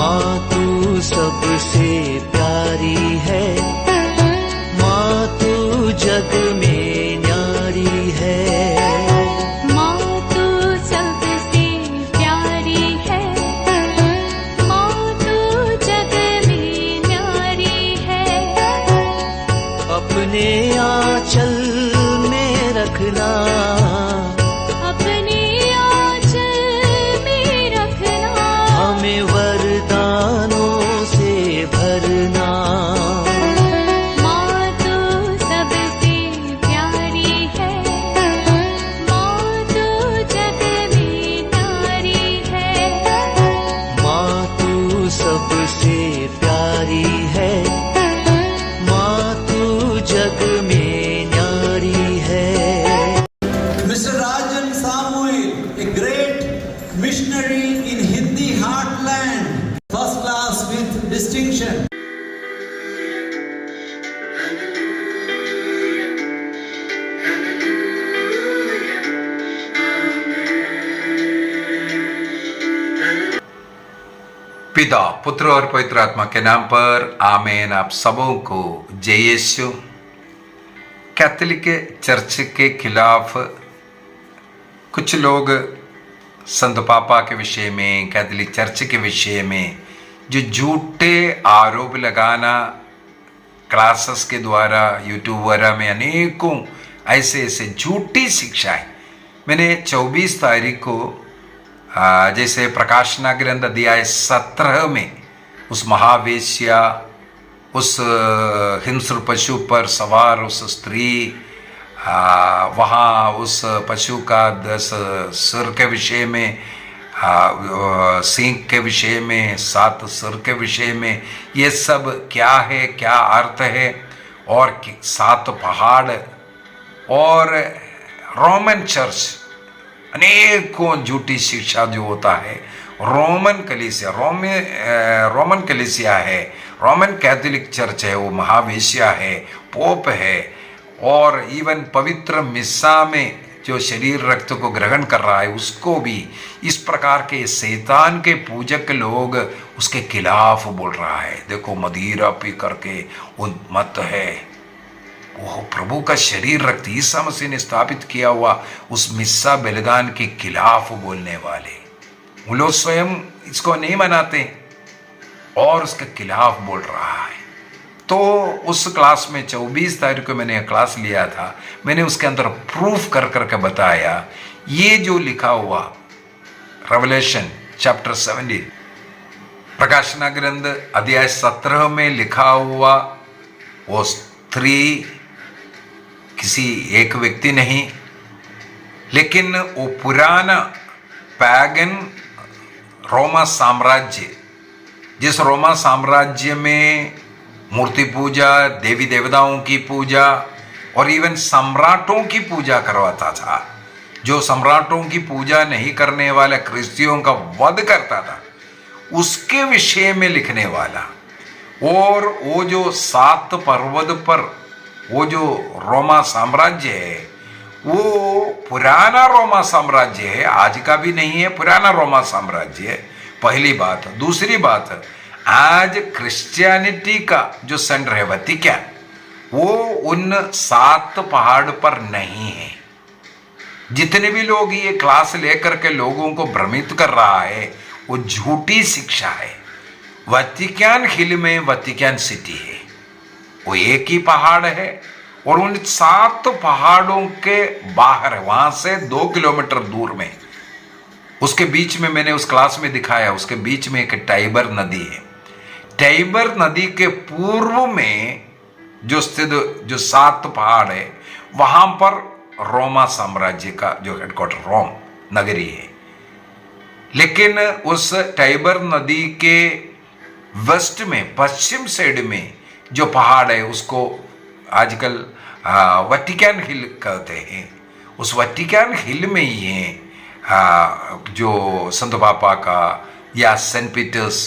माँ तू सबसे प्यारी है, माँ तू जग में न्यारी है। माँ तू सबसे प्यारी है, माँ तू जग में न्यारी है। अपने आंचल में रखना, अपने आंचल में रखना। हमें वरदानों से भरना। माँ तू सबसे प्यारी है, माँ तू जग में न्यारी है। माँ तू सबसे प्यारी है, माँ तू जग में न्यारी है। Mr. Rajan Samuel, a great missionary in Hindi heartland, first class with distinction. पिता, पुत्र और पवित्र आत्मा के नाम पर आमीन। आप सबों को जय यीशु। कैथोलिक चर्च के खिलाफ कुछ लोग संत पापा के विषय में, कैथोलिक चर्च के विषय में जो झूठे आरोप लगाना क्लासेस के द्वारा यूट्यूब वगैरह में अनेकों ऐसे झूठी शिक्षाएं। मैंने 24 तारीख को जैसे प्रकाशना ग्रंथ अध्याय 17 में उस महावेश्या, उस हिंस्र पशु पर सवार उस स्त्री, वहाँ उस पशु का 10 सिर के विषय में, सींग के विषय में, 7 सिर के विषय में, ये सब क्या है, क्या अर्थ है, और 7 पहाड़ और रोमन चर्च अनेकों झूठी शिक्षा जो होता है। रोमन कलीसिया है, रोमन कैथोलिक चर्च है, वो महावेश्या है, पोप है, और इवन पवित्र मिस्सा में जो शरीर रक्त को ग्रहण कर रहा है उसको भी इस प्रकार के शैतान के पूजक लोग उसके खिलाफ बोल रहा है। देखो मदिरा पी करके उन्मत्त है, वो प्रभु का शरीर रक्त ईसा मसीह ने स्थापित किया हुआ उस मिस्सा बलिदान के खिलाफ बोलने वाले, वो लोग स्वयं इसको नहीं मनाते और उसके खिलाफ बोल रहा है। तो उस क्लास में 24 तारीख को मैंने क्लास लिया था, मैंने उसके अंदर प्रूफ कर करके बताया ये जो लिखा हुआ रेवलेशन चैप्टर 17 प्रकाशना ग्रंथ अध्याय 17 में लिखा हुआ वो स्त्री किसी एक व्यक्ति नहीं, लेकिन वो पुराना पैगन रोमा साम्राज्य, जिस रोमा साम्राज्य में मूर्ति पूजा, देवी देवताओं की पूजा और इवन सम्राटों की पूजा करवाता था, जो सम्राटों की पूजा नहीं करने वाले ख्रिस्तियों का वध करता था, उसके विषय में लिखने वाला। और वो जो 7 पर्वत पर वो जो रोमा साम्राज्य है, वो पुराना रोमा साम्राज्य है, आज का भी नहीं है, पुराना रोमा साम्राज्य है, पहली बात। दूसरी बात, आज क्रिश्चियनिटी का जो सेंटर है वतिकन, वो उन 7 पहाड़ पर नहीं है। जितने भी लोग ये क्लास लेकर के लोगों को भ्रमित कर रहा है वो झूठी शिक्षा है। वतिकन हिल में वतिकन सिटी है, वो एक ही पहाड़ है और उन 7 पहाड़ों के बाहर, वहां से 2 किलोमीटर दूर में, उसके बीच में मैंने उस क्लास में दिखाया, उसके बीच में एक टाइबर नदी है। टाइबर नदी के पूर्व में जो स्थित जो 7 पहाड़ है, वहां पर रोमा साम्राज्य का जो हेडक्वार्टर रोम नगरी है। लेकिन उस टाइबर नदी के वेस्ट में, पश्चिम साइड में जो पहाड़ है उसको आजकल वतिकन हिल कहते हैं। उस वतिकन हिल में ही है जो संत पापा का या सेंट पीटर्स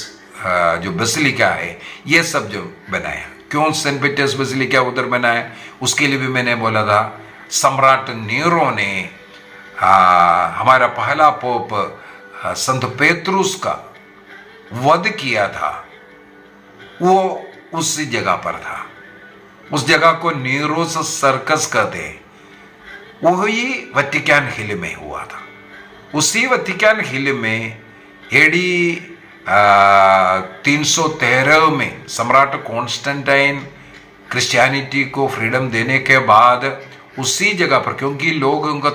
जो बेसिलिका है, ये सब जो बनाया। क्यों सेंट पीटर्स बेसिलिका उधर बनाया, उसके लिए भी मैंने बोला था, सम्राट नीरो ने हमारा पहला पोप संत पेत्रुस का वध किया था वो उसी जगह पर था। उस जगह को नीरोस सर्कस कहते हैं। वही वटिकान हिल में हुआ था। उसी वटिकान हिल में एडी 313 में सम्राट कॉन्स्टेंटाइन क्रिश्चियनिटी को फ्रीडम देने के बाद उसी जगह पर, क्योंकि लोग उनका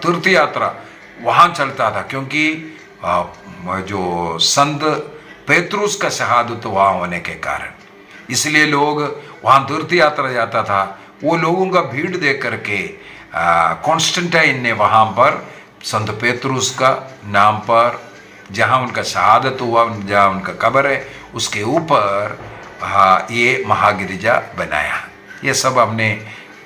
तीर्थ यात्रा वहाँ चलता था, क्योंकि जो संत पेत्रुस का शहादत वहाँ होने के कारण, इसलिए लोग वहाँ तीर्थ यात्रा जाता था। वो लोगों का भीड़ देख करके कॉन्स्टेंटाइन ने वहाँ पर संत पेत्रुस का नाम पर, जहाँ उनका शहादत हुआ, जहाँ उनका कब्र है, उसके ऊपर ये महागिरिजा बनाया। ये सब हमने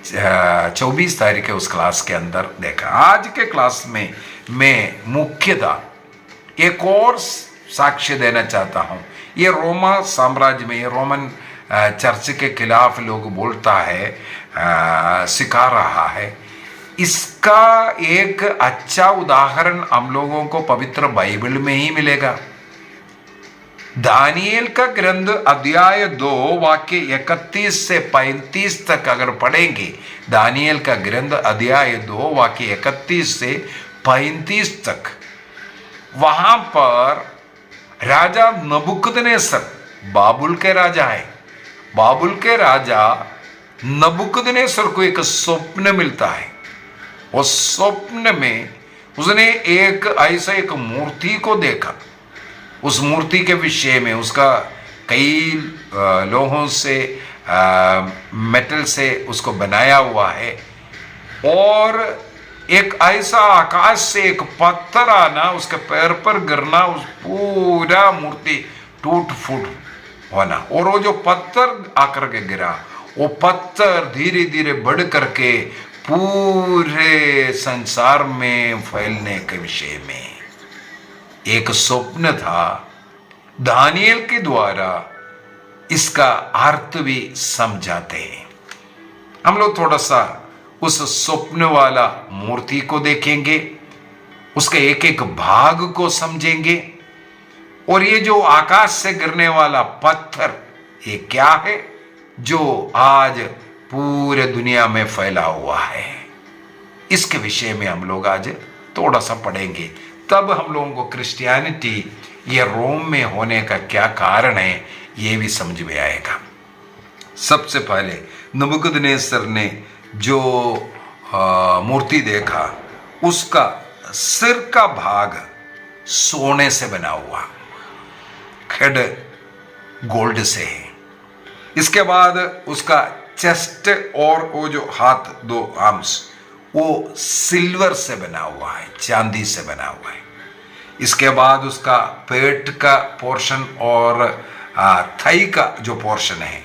24 तारीख के उस क्लास के अंदर देखा। आज के क्लास में मैं मुख्यतः एक और साक्ष्य देना चाहता हूँ। ये रोमा साम्राज्य में, ये रोमन चर्च के खिलाफ लोग बोलता है, सिखा रहा है। इसका एक अच्छा उदाहरण हम लोगों को पवित्र बाइबल में ही मिलेगा। दानिएल का ग्रंथ अध्याय 2 वाक्य 31 से 35 तक अगर पढ़ेंगे, दानिएल का ग्रंथ अध्याय 2 वाक्य 31 से 35 तक, वहां पर राजा नबूकदनेस्सर, बाबुल के राजा है, बाबुल के राजा नबूकदनेस्सर को एक स्वप्न मिलता है। उस स्वप्न में उसने एक मूर्ति को देखा। उस मूर्ति के विषय में उसका कई लोहों से, मेटल से उसको बनाया हुआ है, और एक ऐसा आकाश से एक पत्थर आना, उसके पैर पर गिरना, उस पूरा मूर्ति टूट फूट होना, और वो जो पत्थर आकर के गिरा, वो पत्थर धीरे धीरे बढ़ करके पूरे संसार में फैलने के विषय में एक स्वप्न था। दानिएल के द्वारा इसका अर्थ भी समझाते हैं। हम लोग थोड़ा सा उस स्वप्न वाला मूर्ति को देखेंगे, उसके एक एक भाग को समझेंगे, और ये जो आकाश से गिरने वाला पत्थर, ये क्या है जो आज पूरे दुनिया में फैला हुआ है, इसके विषय में हम लोग आज थोड़ा सा पढ़ेंगे। तब हम लोगों को क्रिश्चियनिटी ये रोम में होने का क्या कारण है ये भी समझ में आएगा। सबसे पहले नबूकदनेस्सर ने जो मूर्ति देखा, उसका सिर का भाग सोने से बना हुआ, हेड गोल्ड से है। इसके बाद उसका चेस्ट और वो जो हाथ, दो आर्म्स, वो सिल्वर से बना हुआ है, चांदी से बना हुआ है। इसके बाद उसका पेट का पोर्शन और थाई का जो पोर्शन है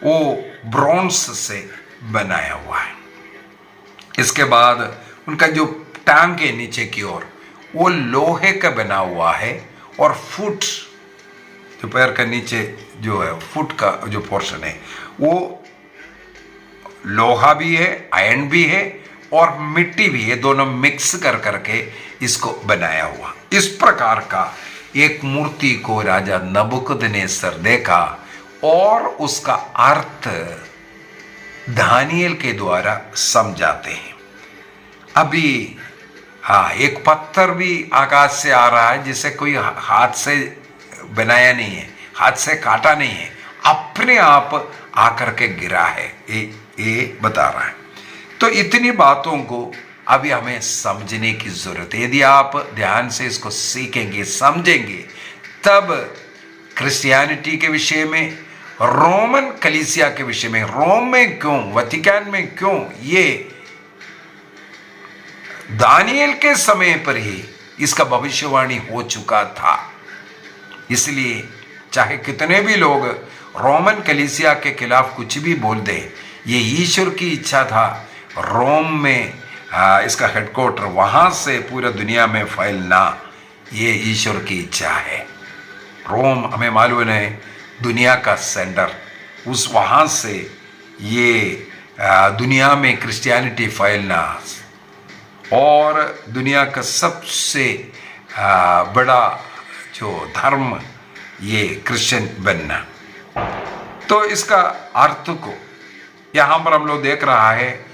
वो ब्रॉन्ज से बनाया हुआ है। इसके बाद उनका जो टांग के नीचे की ओर वो लोहे का बना हुआ है, और फुट जो पैर का नीचे जो है, फुट का जो पोर्शन है वो लोहा भी है, आयरन भी है, और मिट्टी भी है, दोनों मिक्स कर करके इसको बनाया हुआ। इस प्रकार का एक मूर्ति को राजा नबूकदनेस्सर देखा, और उसका अर्थ दानिएल के द्वारा समझाते हैं। अभी एक पत्थर भी आकाश से आ रहा है, जिसे कोई हाथ से बनाया नहीं है, हाथ से काटा नहीं है, अपने आप आकर के गिरा है, ये बता रहा है। तो इतनी बातों को अभी हमें समझने की जरूरत है। यदि आप ध्यान से इसको सीखेंगे, समझेंगे, तब क्रिश्चियनिटी के विषय में, रोमन कलीसिया के विषय में, रोम में क्यों, वतिकान में क्यों, ये दानिएल के समय पर ही इसका भविष्यवाणी हो चुका था। इसलिए चाहे कितने भी लोग रोमन कलीसिया के खिलाफ कुछ भी बोल दे, ये ईश्वर की इच्छा था रोम में इसका हेडक्वार्टर, वहां से पूरा दुनिया में फैलना, ये ईश्वर की इच्छा है। रोम हमें मालूम है दुनिया का सेंटर, उस वहां से ये दुनिया में क्रिश्चियनिटी फैलना, और दुनिया का सबसे बड़ा जो धर्म ये क्रिश्चियन बनना। तो इसका अर्थ को यहां पर हम लोग देख रहा है,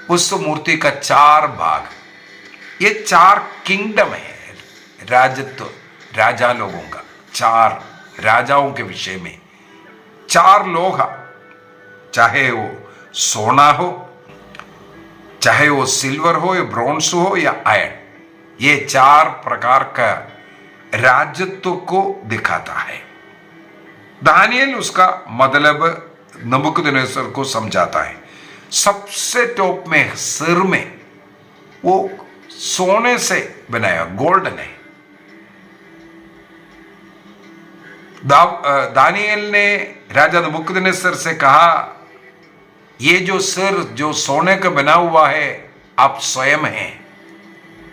उस मूर्ति का 4 भाग, ये 4 किंगडम है, राजत्व, राजा लोगों का, 4 राजाओं के विषय में 4 लोहा, चाहे वो सोना हो, चाहे वो सिल्वर हो या ब्रॉन्ज हो या आयरन, ये 4 प्रकार का राजत्व को दिखाता है। दानियल उसका मतलब नबूकदनेस्सर को समझाता है। सबसे टॉप में सिर में वो सोने से बनाया, गोल्डन है। दानियल ने राजा नबूकदनेस्सर से कहा, ये जो सिर जो सोने का बना हुआ है आप स्वयं हैं,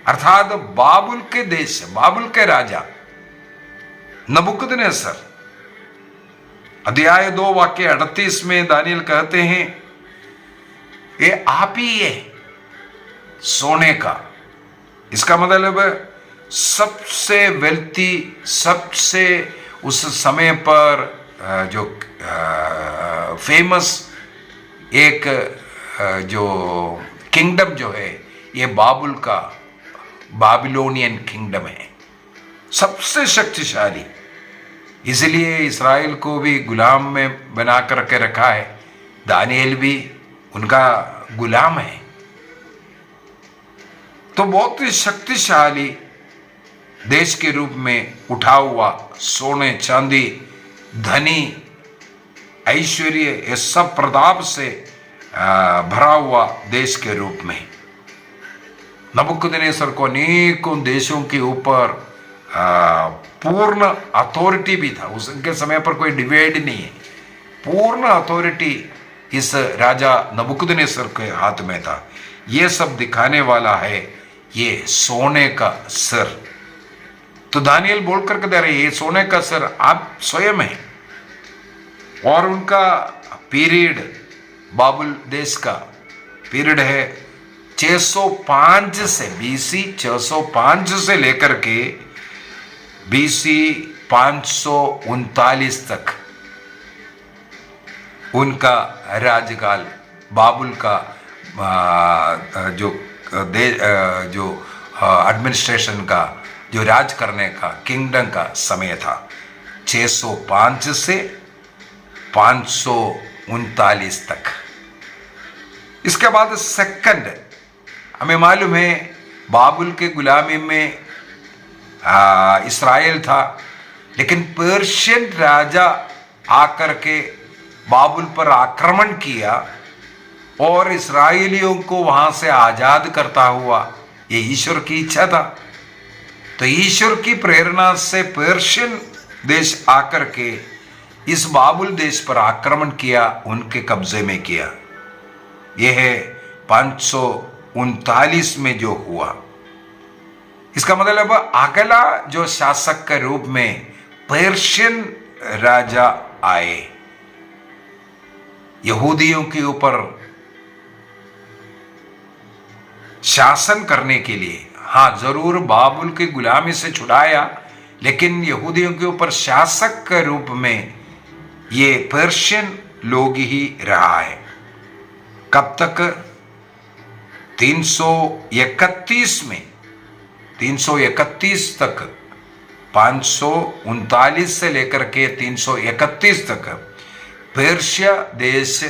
अर्थात बाबुल के देश, बाबुल के राजा नबूकदनेस्सर। अध्याय 2 वाक्य 38 में दानियल कहते हैं, ये आप ही है सोने का। इसका मतलब सबसे वेल्थी, सबसे उस समय पर जो फेमस एक जो किंगडम जो है, ये बाबुल का बाबिलोनियन किंगडम है, सबसे शक्तिशाली। इसलिए इस्राएल को भी गुलाम में बना कर के रखा है, दानियल भी उनका गुलाम है। तो बहुत ही शक्तिशाली देश के रूप में उठा हुआ, सोने चांदी, धनी, ऐश्वर्य, ये सब प्रताप से भरा हुआ देश के रूप में नबूकदनेस्सर को अनेकों देशों के ऊपर पूर्ण अथॉरिटी भी था। उसके समय पर कोई डिवाइड नहीं है, पूर्ण अथॉरिटी इस राजा नबूकदनेस्सर के हाथ में था। ये सब दिखाने वाला है ये सोने का सिर। तो दानियल बोल करके दे रहे, ये सोने का सिर आप स्वयं हैं। और उनका पीरियड, बाबुल देश का पीरियड है 605 से, बीसी 605 से लेकर के बीसी 539 तक उनका राजकाल, बाबुल का जो एडमिनिस्ट्रेशन का, जो राज करने का, किंगडम का समय था 605 से 539 तक। इसके बाद सेकंड, हमें मालूम है बाबुल के गुलामी में इस्राएल था, लेकिन पर्शियन राजा आकर के बाबुल पर आक्रमण किया और इस्राएलियों को वहां से आजाद करता हुआ, ये ईश्वर की इच्छा था। तो ईश्वर की प्रेरणा से पर्शियन देश आकर के इस बाबुल देश पर आक्रमण किया, उनके कब्जे में किया। यह है 539 में जो हुआ। इसका मतलब अगला जो शासक के रूप में पर्शियन राजा आए, यहूदियों के ऊपर शासन करने के लिए। हाँ, जरूर बाबुल की गुलामी से छुड़ाया, लेकिन यहूदियों के ऊपर शासक के रूप में ये पर्शियन लोग ही रहा है। कब तक? 331 में, 331 तक, 539 से लेकर के 331 तक पर्शिया देश,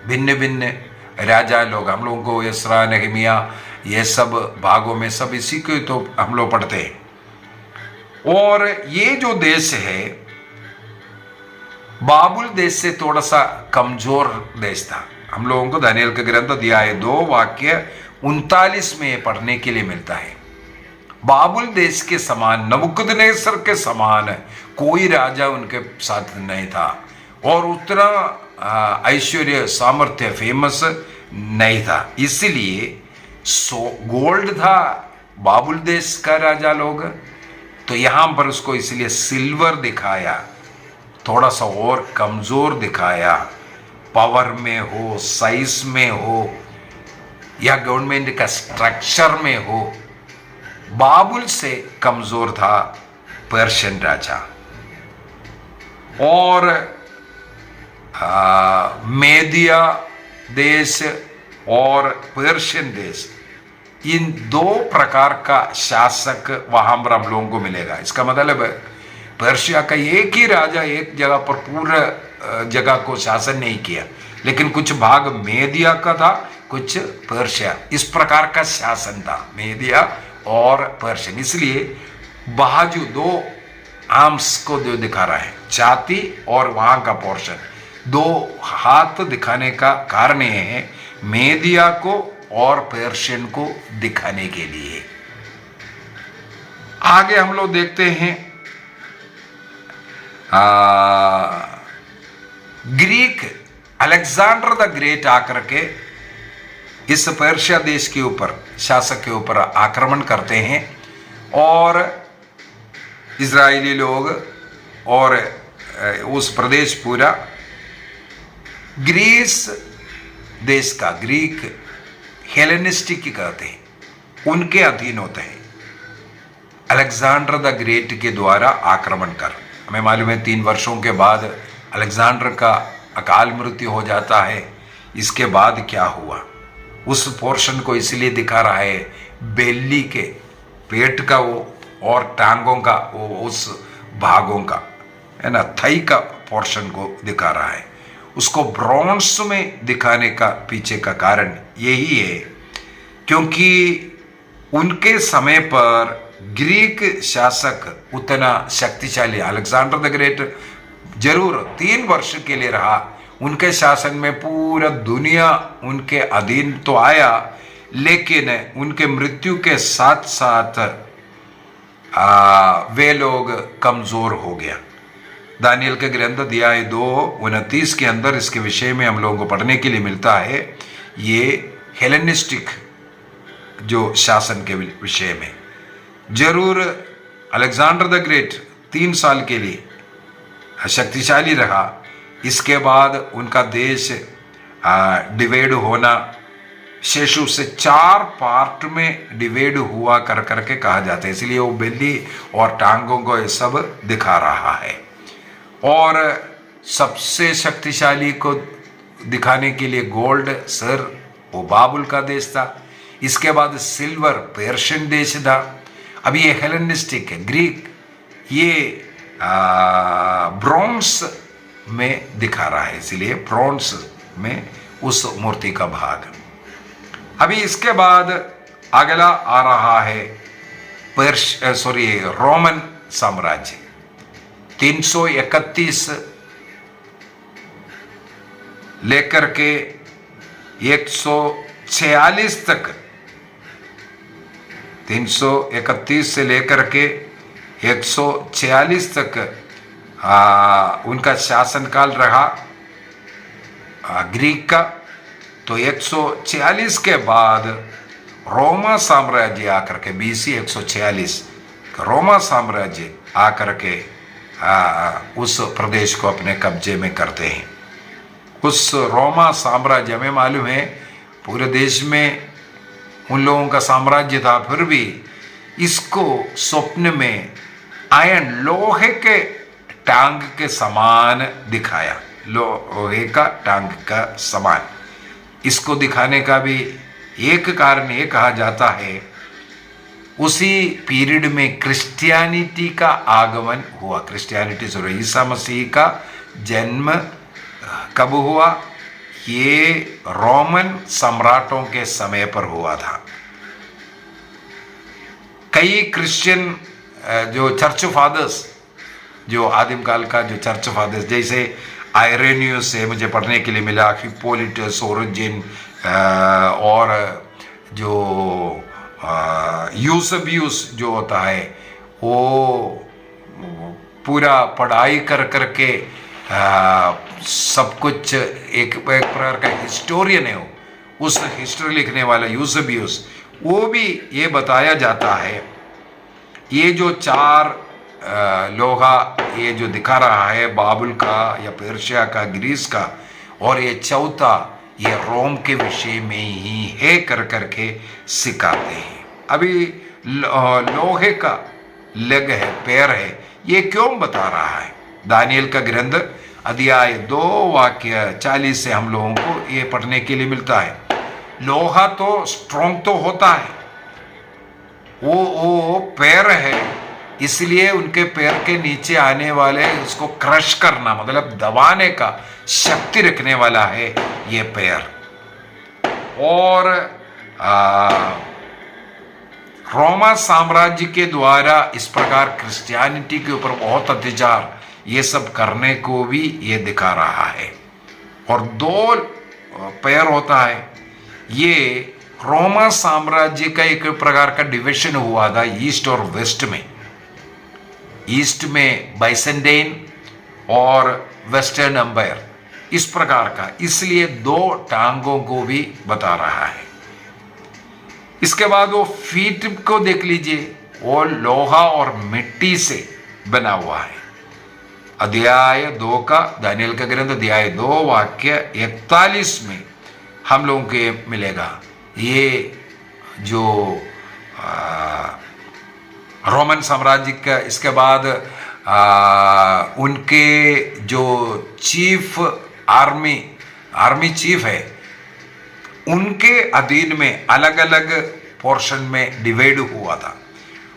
भिन्न भिन्न राजा लोग, हम लोगों को यसरा, नेहमिया, ये सब भागों में सब इसी को तो हम लोग पढ़ते हैं। और ये जो देश है बाबुल देश से थोड़ा सा कमजोर देश था। हम लोगों को दानियल के ग्रंथ अध्याय 2 वाक्य 39 में पढ़ने के लिए मिलता है। बाबुल देश के समान, नबूकदनेस्सर के समान कोई राजा उनके साथ नहीं था, और उतना ऐश्वर्य, सामर्थ्य, फेमस नहीं था। इसलिए गोल्ड था बाबुल देश का राजा लोग, तो यहां पर उसको इसलिए सिल्वर दिखाया, थोड़ा सा और कमजोर दिखाया, पावर में हो, साइज में हो, या गवर्नमेंट का स्ट्रक्चर में हो, बाबुल से कमजोर था पर्शियन राजा, और मेदिया देश और पर्शियन देश, इन दो प्रकार का शासक वहां पर हम लोगों को मिलेगा। इसका मतलब पर्शिया का एक ही राजा एक जगह पर पूरा जगह को शासन नहीं किया, लेकिन कुछ भाग मेदिया का था, कुछ पर्शिया, इस प्रकार का शासन था मेदिया और पर्शियन। इसलिए बाजू दो आर्म्स को जो दिखा रहा है, छाती और वहां का पोर्शन, दो हाथ दिखाने का कारण यह है मेदिया को और पर्शियन को दिखाने के लिए। आगे हम लोग देखते हैं ग्रीक अलेक्जेंडर द ग्रेट आकर के इस पर्शिया देश के ऊपर, शासक के ऊपर आक्रमण करते हैं, और इजरायली लोग और उस प्रदेश पूरा ग्रीस देश का, ग्रीक हेलेनिस्टिक कहते हैं, उनके अधीन होते हैं। अलेक्जेंडर द ग्रेट के द्वारा आक्रमण कर, हमें मालूम है 3 वर्षों के बाद अलेक्जेंडर का अकाल मृत्यु हो जाता है। इसके बाद क्या हुआ उस पोर्शन को इसलिए दिखा रहा है, बेली के पेट का वो और टांगों का वो, उस भागों का है ना, थाई का पोर्शन को दिखा रहा है। उसको ब्रॉन्ज में दिखाने का पीछे का कारण यही है क्योंकि उनके समय पर ग्रीक शासक उतना शक्तिशाली, अलेक्जेंडर द ग्रेट जरूर 3 वर्ष के लिए रहा, उनके शासन में पूरा दुनिया उनके अधीन तो आया, लेकिन उनके मृत्यु के साथ साथ वे लोग कमजोर हो गया। दानियल के ग्रंथ अध्याय 2:29 के अंदर इसके विषय में हम लोगों को पढ़ने के लिए मिलता है, ये हेलेनिस्टिक जो शासन के विषय में। जरूर अलेक्जेंडर द ग्रेट 3 साल के लिए शक्तिशाली रहा, इसके बाद उनका देश डिवाइड होना, शेषु से 4 पार्ट में डिवाइड हुआ कर करके कहा जाता है, इसलिए वो बेली और टांगों को ये सब दिखा रहा है। और सबसे शक्तिशाली को दिखाने के लिए गोल्ड सर वो बाबुल का देश था, इसके बाद सिल्वर पर्शियन देश था, अभी ये हेलेनिस्टिक है ग्रीक, ये ब्रॉन्ज में दिखा रहा है, इसलिए ब्रॉन्ज में उस मूर्ति का भाग। अभी इसके बाद अगला आ रहा है रोमन साम्राज्य 331 लेकर के 146 तक, 331 से लेकर के 146 तक उनका शासनकाल रहा ग्रीक का। तो 146 के बाद रोमा साम्राज्य आकर के BC 146 रोमा साम्राज्य आकर के उस प्रदेश को अपने कब्जे में करते हैं। उस रोमा साम्राज्य में मालूम है पूरे देश में उन लोगों का साम्राज्य था, फिर भी इसको स्वप्न में आयरन लोहे के टांग के समान दिखाया, लोहे का टांग का समान। इसको दिखाने का भी एक कारण ये कहा जाता है, उसी पीरियड में क्रिश्चियनिटी का आगमन हुआ। क्रिश्चियनिटी ईसा मसीह का जन्म कब हुआ? ये रोमन सम्राटों के समय पर हुआ था। कई क्रिश्चियन जो चर्च फादर्स, जो आदिम काल का जो चर्च फादर्स, जैसे आयरेनियस से मुझे पढ़ने के लिए मिला, हिप्पोलिटस, ओरिजिन और जो यूसेबियस जो होता है, वो पूरा पढ़ाई कर करके सब कुछ एक प्रकार का हिस्टोरियन है। उस हिस्ट्री लिखने वाला यूसेबियस, वो भी ये बताया जाता है, ये जो 4 लोहा ये जो दिखा रहा है, बाबुल का या पर्शिया का, ग्रीस का, और ये चौथा ये रोम के विषय में ही है कर करके सिखाते हैं। अभी लोहे का लेग है, पैर है, ये क्यों बता रहा है? दानियल का ग्रंथ अध्याय 2 वाक्य 40 से हम लोगों को ये पढ़ने के लिए मिलता है। लोहा तो स्ट्रॉन्ग तो होता है, वो पैर है, इसलिए उनके पैर के नीचे आने वाले उसको क्रश करना मतलब दबाने का शक्ति रखने वाला है ये पैर। और रोमा साम्राज्य के द्वारा इस प्रकार क्रिश्चियनिटी के ऊपर बहुत अत्याचार ये सब करने को भी ये दिखा रहा है। और 2 पैर होता है, ये रोमा साम्राज्य का एक प्रकार का डिवीजन हुआ था ईस्ट और वेस्ट में। ईस्ट में बाइसेंटाइन और वेस्टर्न एम्पायर, इस प्रकार का, इसलिए 2 टांगों को भी बता रहा है। इसके बाद वो फीट को देख लीजिए, वो लोहा और मिट्टी से बना हुआ है। अध्याय 2 का, दानियल का ग्रंथ अध्याय 2 वाक्य 41 में हम लोगों को मिलेगा। ये जो रोमन साम्राज्य का, इसके बाद उनके जो चीफ आर्मी चीफ है, उनके अधीन में अलग अलग पोर्शन में डिवाइड हुआ था।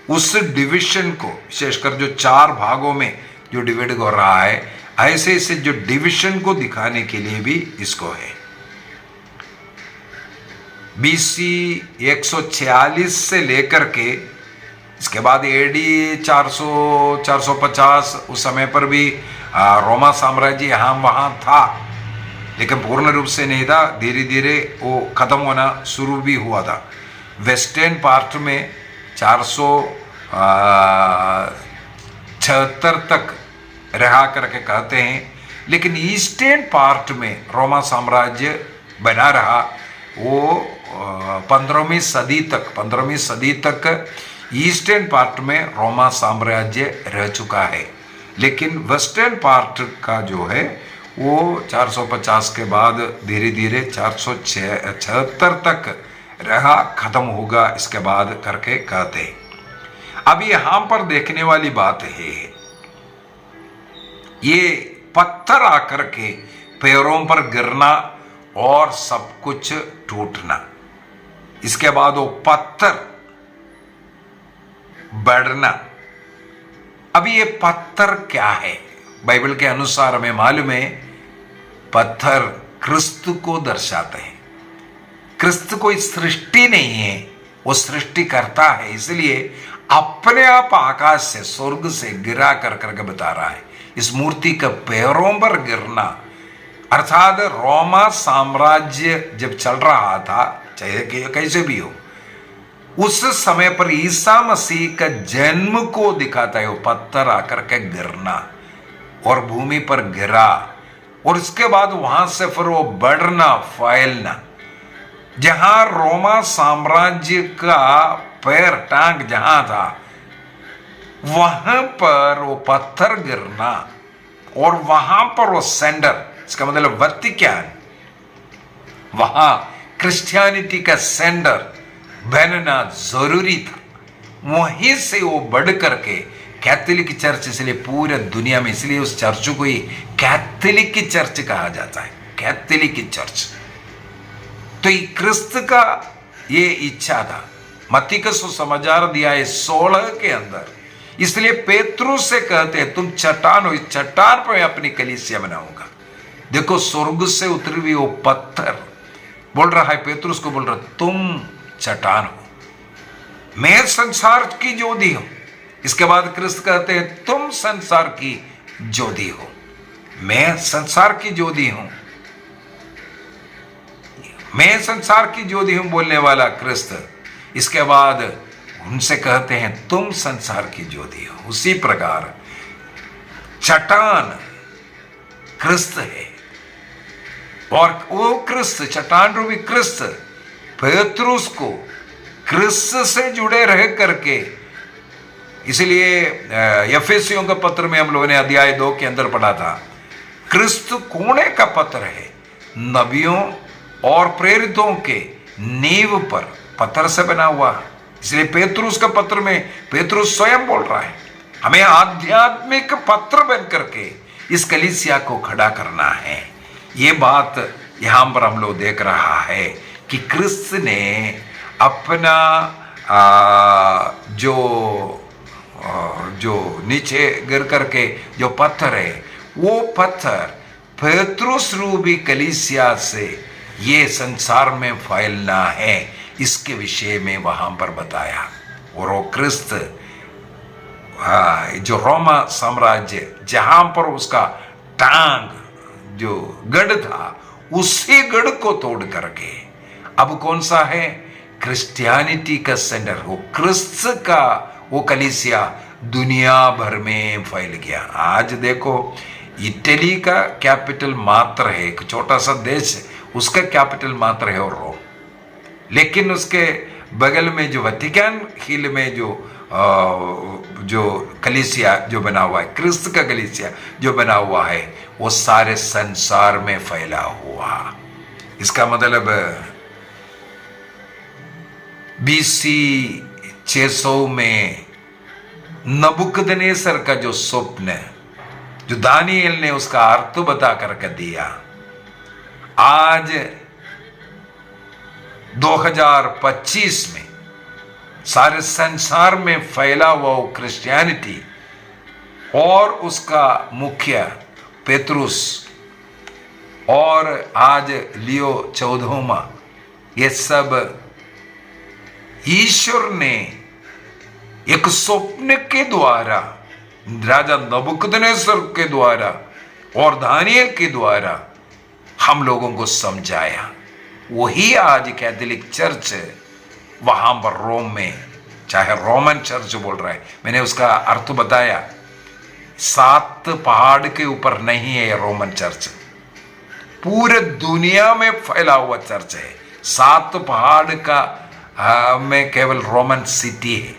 उस डिवीजन को विशेषकर जो 4 भागों में जो डिवाइड हो रहा है, ऐसे ऐसे जो डिवीजन को दिखाने के लिए भी इसको है। BC 146 से लेकर के इसके बाद AD 400-450 उस समय पर भी रोमा साम्राज्य यहाँ वहाँ था, लेकिन पूर्ण रूप से नहीं था, धीरे धीरे वो खत्म होना शुरू भी हुआ था। वेस्टर्न पार्ट में 476 तक रहा करके कहते हैं, लेकिन ईस्टर्न पार्ट में रोमा साम्राज्य बना रहा। वो 15वीं सदी तक ईस्टर्न पार्ट में रोमा साम्राज्य रह चुका है, लेकिन वेस्टर्न पार्ट का जो है वो 450 के बाद धीरे धीरे 476 तक रहा, खत्म होगा इसके बाद करके कहते हैं। अब यहां पर देखने वाली बात है, ये पत्थर आकर के पैरों पर गिरना और सब कुछ टूटना, इसके बाद वो पत्थर बढ़ना। अब ये पत्थर क्या है? बाइबल के अनुसार हमें मालूम है, पत्थर क्रिस्त को दर्शाते हैं। क्रिस्त कोई सृष्टि नहीं है, वो सृष्टि करता है, इसलिए अपने आप आकाश से, स्वर्ग से गिरा कर करके बता रहा है। इस मूर्ति के पैरों पर गिरना, अर्थात रोमा साम्राज्य जब चल रहा था, चाहे कैसे भी हो, उस समय पर ईसा मसीह का जन्म को दिखाता है। वो पत्थर आकर के गिरना और भूमि पर गिरा, और उसके बाद वहां से फिर वो बढ़ना, फैलना। जहां रोमा साम्राज्य का पैर, टांग जहां था, वहां पर वो पत्थर गिरना और वहां पर वो सेंटर, इसका मतलब वतिकान, वहां क्रिश्चियनिटी का सेंटर बनना जरूरी था। वहीं से वो बढ़ करके कैथोलिक चर्च, इसलिए पूरे दुनिया में, इसलिए उस चर्च को ही कैथोलिक चर्च कहा जाता है, कैथोलिक चर्च। तो ये क्रिस्त का ये इच्छा था। मत्ती का सुसमाचार अध्याय 16 के अंदर, इसलिए पेतरुस से कहते हैं तुम चट्टान हो, इस चट्टान पर मैं अपनी कलीसिया बनाऊंगा। देखो स्वर्ग से उतरी हुई वो पत्थर बोल रहा है, पेतरुस को बोल रहा तुम चट्टान हो, मैं संसार की ज्योति हूं। इसके बाद क्रिस्त कहते हैं तुम संसार की ज्योति हो, मैं संसार की ज्योति हूं, मैं संसार की ज्योति हूं बोलने वाला क्रिस्त। इसके बाद उनसे कहते हैं तुम संसार की ज्योति हो। उसी प्रकार चट्टान क्रिस्त है, और वो क्रिस्त, चट्टान रूपी क्रिस्त, पेतरुस को क्रिस्त से जुड़े रह करके, इसलिए एफेसियों के पत्र में हम लोगों ने अध्याय 2 के अंदर पढ़ा था, क्रिस्त कोने का पत्र है, नबियों और प्रेरितों के नींव पर पत्थर से बना हुआ, इसलिए पेतरुस के पत्र में पेतरुस स्वयं बोल रहा है, हमें आध्यात्मिक पत्र बन करके इस कलीसिया को खड़ा करना है। ये बात यहां पर हम लोग देख रहा है कि क्रिस्त ने अपना जो नीचे गिर करके जो पत्थर है, वो पत्थर पेतरुस रूपी कलीसिया से ये संसार में फैलना है, इसके विषय में वहां पर बताया। और वो क्रिस्त जो रोमा साम्राज्य जहां पर उसका टांग जो गढ़ था, उसी गढ़ को तोड़ करके अब कौन सा है, क्रिश्चियनिटी का सेंटर हो, क्रिस्त का वो कलीसिया दुनिया भर में फैल गया। आज देखो इटली का कैपिटल मात्र है, एक छोटा सा देश, उसका कैपिटल मात्र है और रोम, लेकिन उसके बगल में जो वेटिकन हिल में जो कलीसिया जो बना हुआ है, क्रिस्त का कलीसिया जो बना हुआ है, वो सारे संसार में फैला हुआ। इसका मतलब BC 600 में नबूकदनेस्सर का जो स्वप्न, जो दानिएल ने उसका अर्थ बता करके दिया, आज 2025 में सारे संसार में फैला हुआ क्रिश्चियनिटी और उसका मुखिया पेतरुस और आज लियो 14वां, ये सब ईश्वर ने एक स्वप्न के द्वारा, राजा नबूकदनेस्सर के द्वारा और दानिएल के द्वारा हम लोगों को समझाया। वही आज कैथोलिक चर्च वहां पर रोम में, चाहे रोमन चर्च बोल रहा है, मैंने उसका अर्थ बताया, 7 पहाड़ के ऊपर नहीं है रोमन चर्च, पूरे दुनिया में फैला हुआ चर्च है। 7 पहाड़ का में केवल रोमन सिटी है,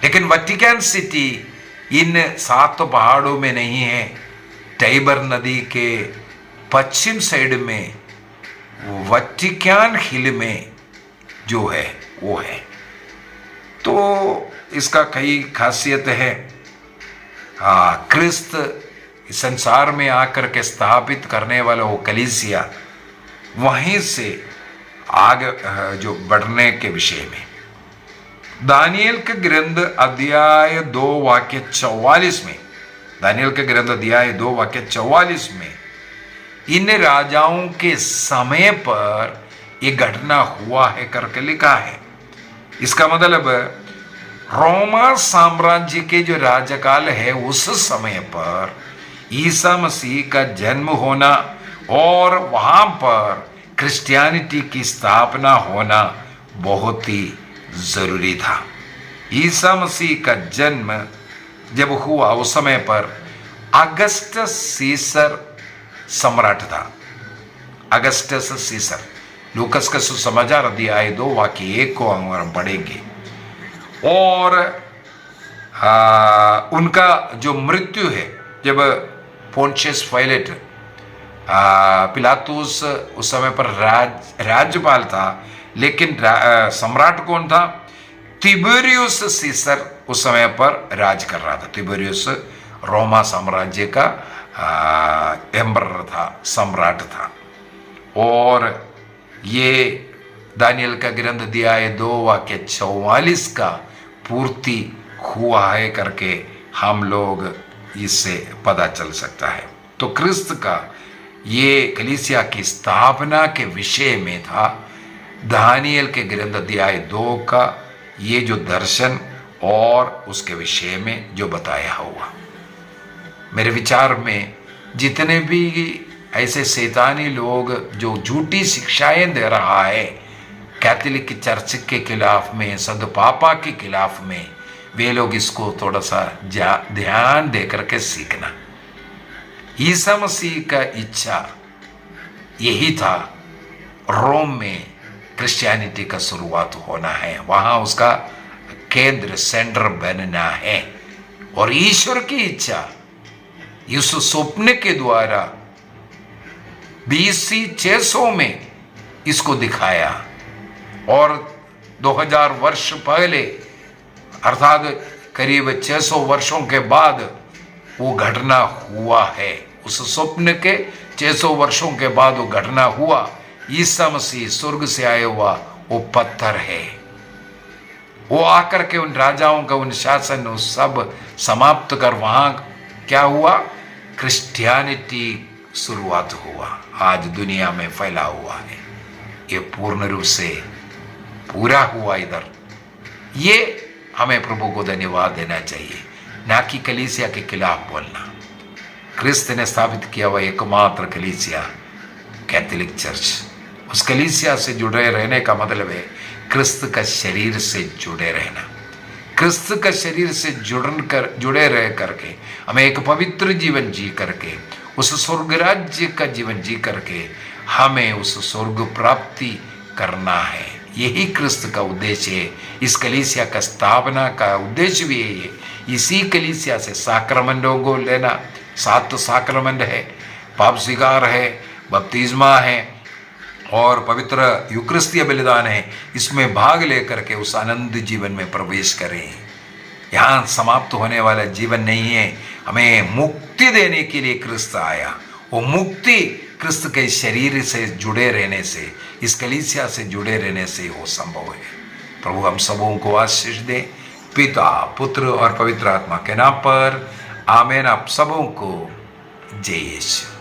लेकिन वेटिकन सिटी इन 7 पहाड़ों में नहीं है। टाइबर नदी के पश्चिम साइड में वेटिकन हिल में जो है वो है। तो इसका कई खासियत है। क्रिस्त संसार में आकर के स्थापित करने वाला वो कलीसिया, वहीं से आगे जो बढ़ने के विषय में दानिएल के ग्रंथ अध्याय 2 वाक्य 44 में, दानिएल के ग्रंथ अध्याय 2 वाक्य 44 में इन राजाओं के समय पर ये घटना हुआ है करके लिखा है। इसका मतलब रोमा साम्राज्य के जो राज्यकाल है, उस समय पर ईसा मसीह का जन्म होना और वहां पर क्रिश्चियनिटी की स्थापना होना बहुत ही जरूरी था। ईसा मसीह का जन्म जब हुआ उस समय पर अगस्टस सीसर सम्राट था। अगस्टस सीसर, लूकस का सुसमाचार अध्याय 2 वाक्य 1 को हम पढ़ेंगे। और उनका जो मृत्यु है, जब पोंटियस पायलट पिलातुस उस समय पर राज्यपाल था, लेकिन सम्राट कौन था? तिबेरियुस सीसर उस समय पर राज कर रहा था। तिबेरियुस रोमा साम्राज्य का एम्परर था, सम्राट था। और ये दानिएल का ग्रंथ अध्याय 2 वाक्य 44 का पूर्ति हुआ है करके हम लोग इससे पता चल सकता है। तो क्रिस्त का ये कलीसिया की स्थापना के विषय में था दानिएल के ग्रंथ अध्याय 2 का ये जो दर्शन और उसके विषय में जो बताया हुआ। मेरे विचार में जितने भी ऐसे शैतानी लोग जो झूठी शिक्षाएं दे रहा है कैथोलिक चर्च के खिलाफ में, संत पापा के खिलाफ में, वे लोग इसको थोड़ा सा ध्यान दे करके सीखना। ईसा मसीह का इच्छा यही था, रोम में क्रिश्चियनिटी का शुरुआत होना है, वहां उसका केंद्र सेंटर बनना है। और ईश्वर की इच्छा इस स्वप्न के द्वारा BC 600 में इसको दिखाया और 2000 वर्ष पहले अर्थात करीब 600 वर्षों के बाद वो घटना हुआ है। उस स्वप्न के 600 वर्षों के बाद वो घटना हुआ। ईसा मसीह स्वर्ग से आया हुआ वो पत्थर है। वो आकर के उन राजाओं का उन शासन वो सब समाप्त कर वहां क्या हुआ, क्रिश्चियनिटी शुरुआत हुआ, आज दुनिया में फैला हुआ है। ये पूर्ण रूप से पूरा हुआ इधर। ये हमें प्रभु को धन्यवाद देना चाहिए, ना कि कलीसिया के खिलाफ बोलना। क्रिस्त ने स्थापित किया हुआ एकमात्र कलीसिया कैथोलिक चर्च, उस कलीसिया से जुड़े रहने का मतलब है क्रिस्त का शरीर से जुड़े रहना। क्रिस्त का शरीर से जुड़े रह करके हमें एक पवित्र जीवन जी करके उस स्वर्ग राज्य का जीवन जी करके हमें उस स्वर्ग प्राप्ति करना है। यही क्रिस्त का उद्देश्य है। इस कलीसिया का स्थापना का उद्देश्य भी है ये। इसी कलीसिया से साक्रमेंटों को लेना, 7 साक्रमेंट है, पाप स्वीकार है, बपतिस्मा है और पवित्र यूकरिस्तीय बलिदान है। इसमें भाग लेकर के उस आनंद जीवन में प्रवेश करें। यहाँ समाप्त होने वाला जीवन नहीं है, हमें मुक्ति देने के लिए क्रिस्त आया। वो मुक्ति क्रिस्त के शरीर से जुड़े रहने से, इस कलीसिया से जुड़े रहने से वो संभव है। प्रभु हम सबों को आशीष दे, पिता पुत्र और पवित्र आत्मा के नाम पर आमीन। आप सबों को जय यीशु।